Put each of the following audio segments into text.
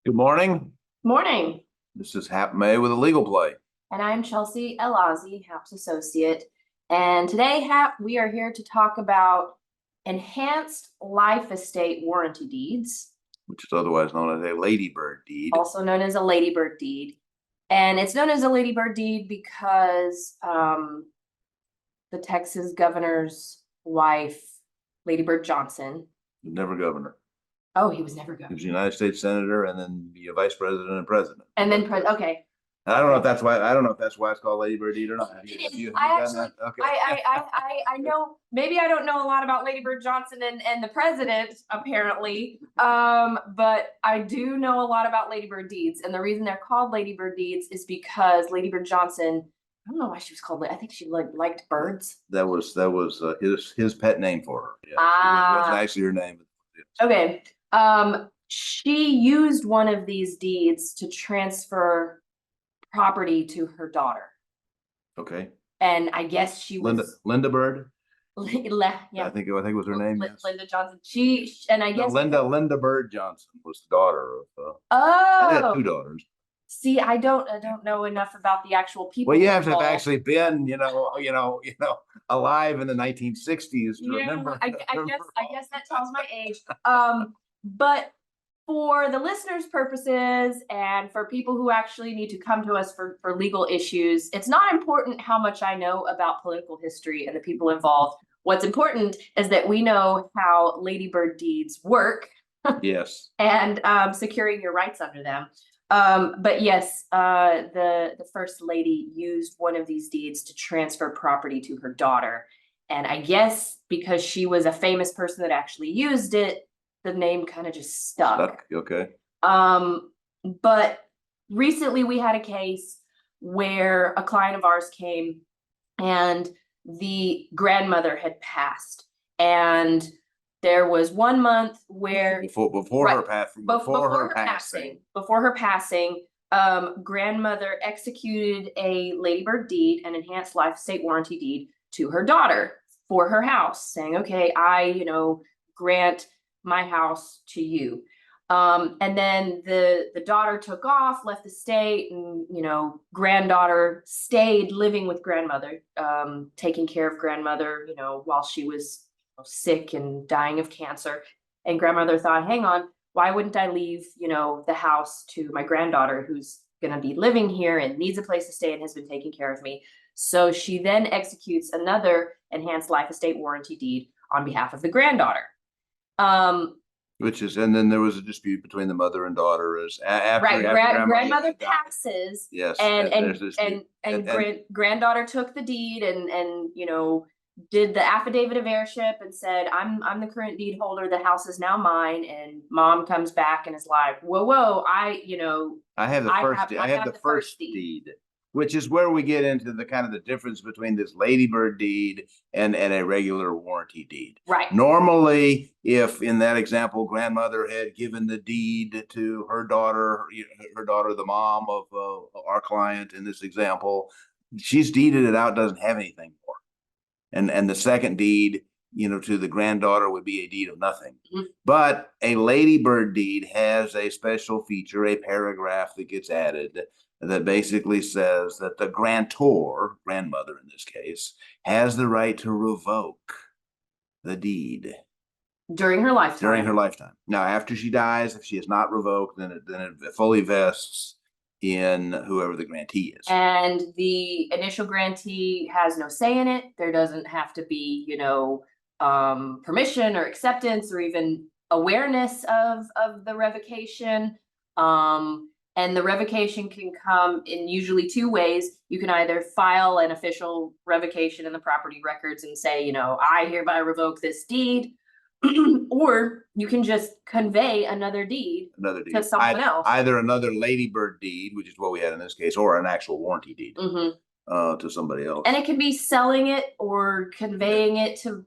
Good morning. Morning, This is Hap May with a legal play. and I'm Chelsea El-Azzi, Hap's associate. And today, Hap, we are here to talk about enhanced life estate warranty deeds, Which is otherwise known as a ladybird deed. also known as a ladybird deed. And it's known as a ladybird deed because the Texas governor's wife, Lady Bird Johnson. Never governor. Oh, he was never He governor. was a United States senator and then be a vice president and president. And then, okay. I don't know if that's why. I don't know if that's why it's called ladybird deed or not. Have you I done actually, that? Okay. I know, maybe I don't know a lot about Lady Bird Johnson and the president, apparently. But I do know a lot about Ladybird deeds. And the reason they're called Ladybird deeds is because Lady Bird Johnson, I don't know why she was called, I think she liked birds. That was his pet name for her. Yeah, Ah. it wasn't actually her name. Okay. She used one of these deeds to transfer property to her daughter. Okay. And I guess she was Linda Bird. yeah. I think it was her name. Yes. Linda Johnson. And I guess Linda Bird Johnson was the daughter of. I had two daughters. See, I don't know enough about the actual people. Well, you have to have actually been, alive in the 1960s to remember. I guess that tells my age. But for the listeners' purposes and for people who actually need to come to us for legal issues, it's not important how much I know about political history and the people involved. What's important is that we know how ladybird deeds work. Yes. And securing your rights under them. But yes, the first lady used one of these deeds to transfer property to her daughter. And I guess because she was a famous person that actually used it, the name kind of just stuck. Okay. But recently we had a case where a client of ours came and the grandmother had passed. And there was 1 month where before her passing, grandmother executed a ladybird deed, an enhanced life estate warranty deed to her daughter for her house, saying, okay, I, grant my house to you. And then the daughter took off, left the state, and granddaughter stayed living with grandmother, taking care of grandmother, while she was sick and dying of cancer. And grandmother thought, hang on, why wouldn't I leave, the house to my granddaughter who's going to be living here and needs a place to stay and has been taking care of me. So she then executes another enhanced life estate warranty deed on behalf of the granddaughter. And then there was a dispute between the mother and daughter after grandmother passes. Yes. And granddaughter took the deed and did the affidavit of heirship and said, I'm the current deed holder. The house is now mine. And mom comes back and is like, whoa, I have the first deed, which is where we get into the kind of the difference between this ladybird deed and a regular warranty deed. Right. Normally, if in that example, grandmother had given the deed to her daughter, the mom of our client in this example, she's deeded it out, doesn't have anything more. And the second deed, to the granddaughter would be a deed of nothing. Mm-hmm. But a ladybird deed has a special feature, a paragraph that gets added that basically says that the grantor, grandmother in this case, has the right to revoke the deed during her lifetime. Now, after she dies, if she is not revoked, then it fully vests in whoever the grantee is. And the initial grantee has no say in it. There doesn't have to be, permission or acceptance or even awareness of the revocation. And the revocation can come in usually two ways. You can either file an official revocation in the property records and say, I hereby revoke this deed. Or you can just convey another deed to someone else. Either another ladybird deed, which is what we had in this case, or an actual warranty deed to somebody else. And it can be selling it or conveying it to,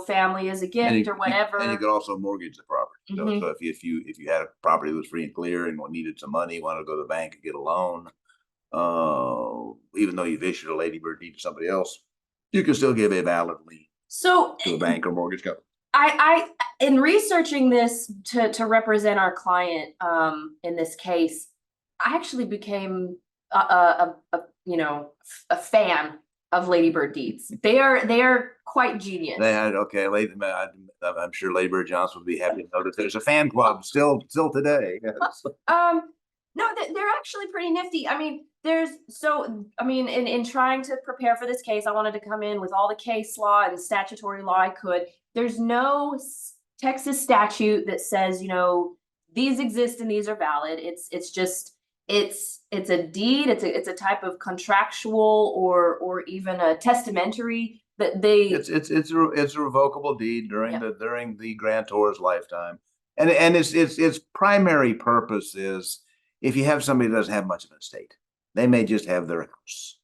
family as a gift or whatever. And you could also mortgage the property. Mm-hmm. So if you had a property that was free and clear and needed some money, wanted to go to the bank and get a loan, even though you've issued a ladybird deed to somebody else, you can still give a valid lien to a bank or mortgage company. In researching this to represent our client in this case, I actually became a fan of Ladybird deeds. They are quite genius. They had, okay, I'm sure Lady Bird Johnson would be happy to know that there's a fan club still today. Yes. No, they're actually pretty nifty. I mean, in trying to prepare for this case, I wanted to come in with all the case law and statutory law I could. There's no Texas statute that says, these exist and these are valid. It's just it's a deed. It's a type of contractual or even a testamentary that they. It's a revocable deed during the grantor's lifetime, and its primary purpose is if you have somebody that doesn't have much of an estate, they may just have their house,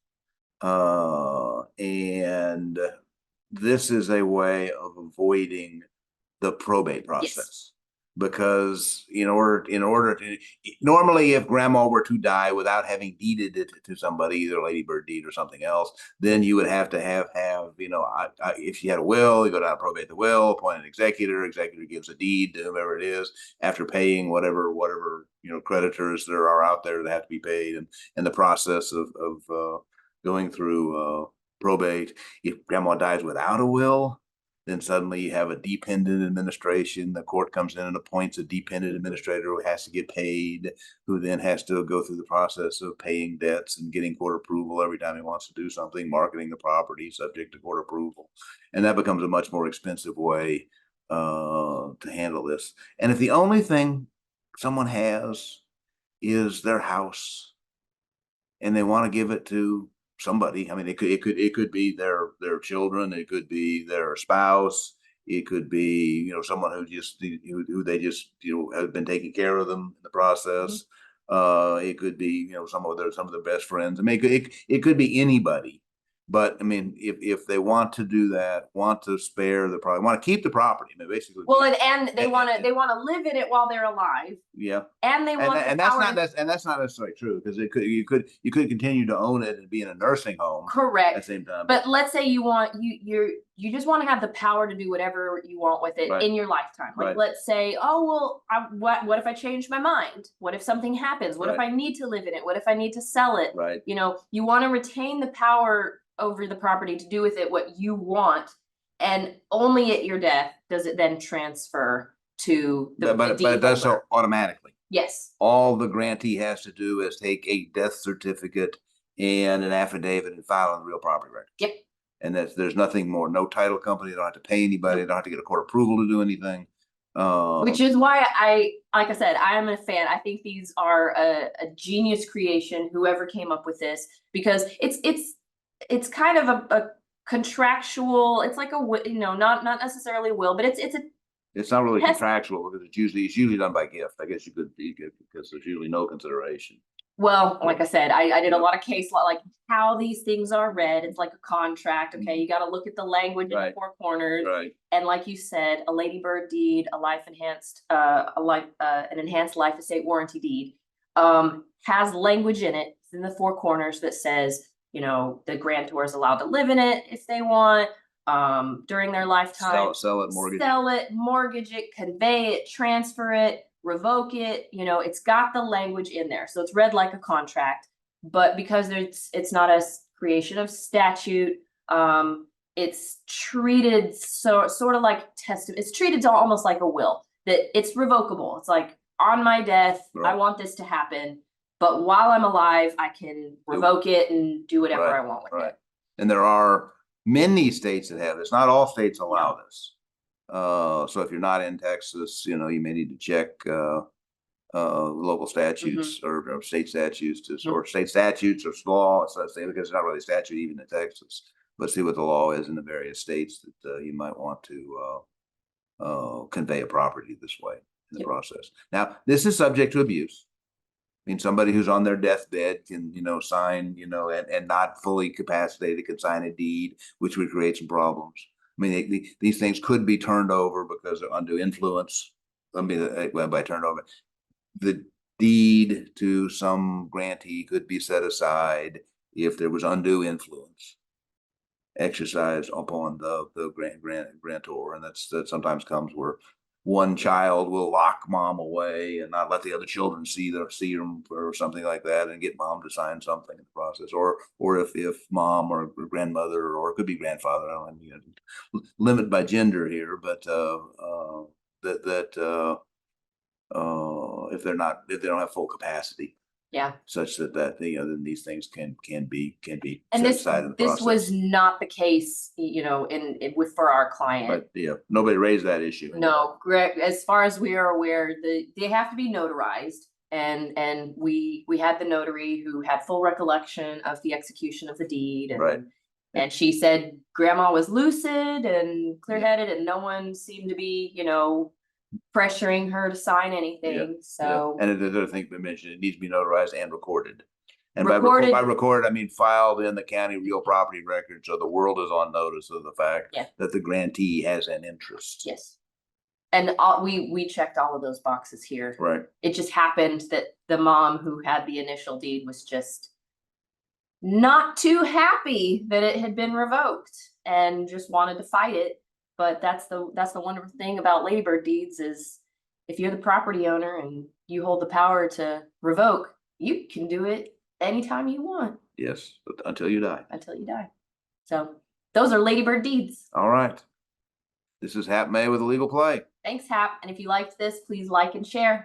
and this is a way of avoiding the probate process. Yes. Because in order to normally, if grandma were to die without having deeded it to somebody, either a ladybird deed or something else, then you would have to have if she had a will, you go down and probate the will, appoint an executor gives a deed to whomever it is after paying whatever creditors there are out there that have to be paid, and the process of going through probate. If grandma dies without a will, then suddenly you have a dependent administration. The court comes in and appoints a dependent administrator who has to get paid, who then has to go through the process of paying debts and getting court approval every time he wants to do something, marketing the property subject to court approval. And that becomes a much more expensive way to handle this. And if the only thing someone has is their house and they want to give it to somebody, I mean, it could be their children, it could be their spouse, it could be someone who they just have been taking care of them in the process. Mm-hmm. It could be some of their best friends. I mean, it could be anybody. But I mean, if they want to do that, want to spare the property, want to keep the property, I mean, basically. Well, and they want to live in it while they're alive. Yeah. And they want and that's not necessarily true, because you could continue to own it and be in a nursing home. Correct. At the same time. But let's say you just want to have the power to do whatever you want with it in your lifetime. Like, let's say, oh well, what if I change my mind? What if something happens? What if I need to live in it? What if I need to sell it? Right. You want to retain the power over the property to do with it what you want, and only at your death does it then transfer to the but it does so automatically. Yes. All the grantee has to do is take a death certificate and an affidavit and file on the real property record. Yep. And there's nothing more. No title company. They don't have to pay anybody. They don't have to get a court approval to do anything. Which is why like I said, I am a fan. I think these are a genius creation, whoever came up with this, because it's kind of a contractual. It's like not necessarily a will, but it's not really contractual, because it's usually done by gift. I guess you could because there's usually no consideration. Well, like I said, I did a lot of case law, like how these things are read. It's like a contract. Okay, you got to look at the language in the four corners. Right. And like you said, a ladybird deed, an enhanced life estate warranty deed, has language in it in the four corners that says, the grantor is allowed to live in it if they want, during their lifetime. Sell it, mortgage it, convey it, transfer it, revoke it. It's got the language in there, so it's read like a contract. But because it's not a creation of statute, it's treated sort of like it's treated almost like a will, that it's revocable. It's like, on my death, I want this to happen, but while I'm alive, I can revoke it and do whatever I want with it. And there are many states that have this. Not all states allow this. So if you're not in Texas, you may need to check local statutes or state statutes or state statutes or law. So because it's not really a statute even in Texas, but see what the law is in the various states that you might want to convey a property this way in the process. Now, this is subject to abuse. I mean, somebody who's on their deathbed can, sign, and not fully capacitated can sign a deed, which would create some problems. I mean, these things could be turned over because of undue influence. By turned over, the deed to some grantee could be set aside if there was undue influence. exercised upon the grantor, and that sometimes comes where one child will lock mom away and not let the other children see them or something like that, and get mom to sign something in the process, or if mom or grandmother, or it could be grandfather. I don't limit by gender here, but if they don't have full capacity, Yeah. such that then these things can be And set this aside in the this was process. not the case, for our client. But yeah, nobody raised that issue. No, Greg, as far as we are aware, they have to be notarized. And we had the notary who had full recollection of the execution of the deed. Right. And she said grandma was lucid and clear-headed, and no one seemed to be, pressuring her to sign anything. So And the other thing we mentioned, it needs to be notarized and recorded. And Recorded. by recorded, I mean filed in the county real property record, so the world is on notice of the fact that the grantee has an interest. Yes. And we checked all of those boxes here. Right. It just happened that the mom who had the initial deed was just not too happy that it had been revoked and just wanted to fight it. But that's the wonderful thing about labor deeds is if you're the property owner and you hold the power to revoke, you can do it anytime you want. Yes, until you die. Until you die. So those are labor deeds. All right. This is Hap May with a Legal Play. Thanks, Hap. And if you liked this, please like and share.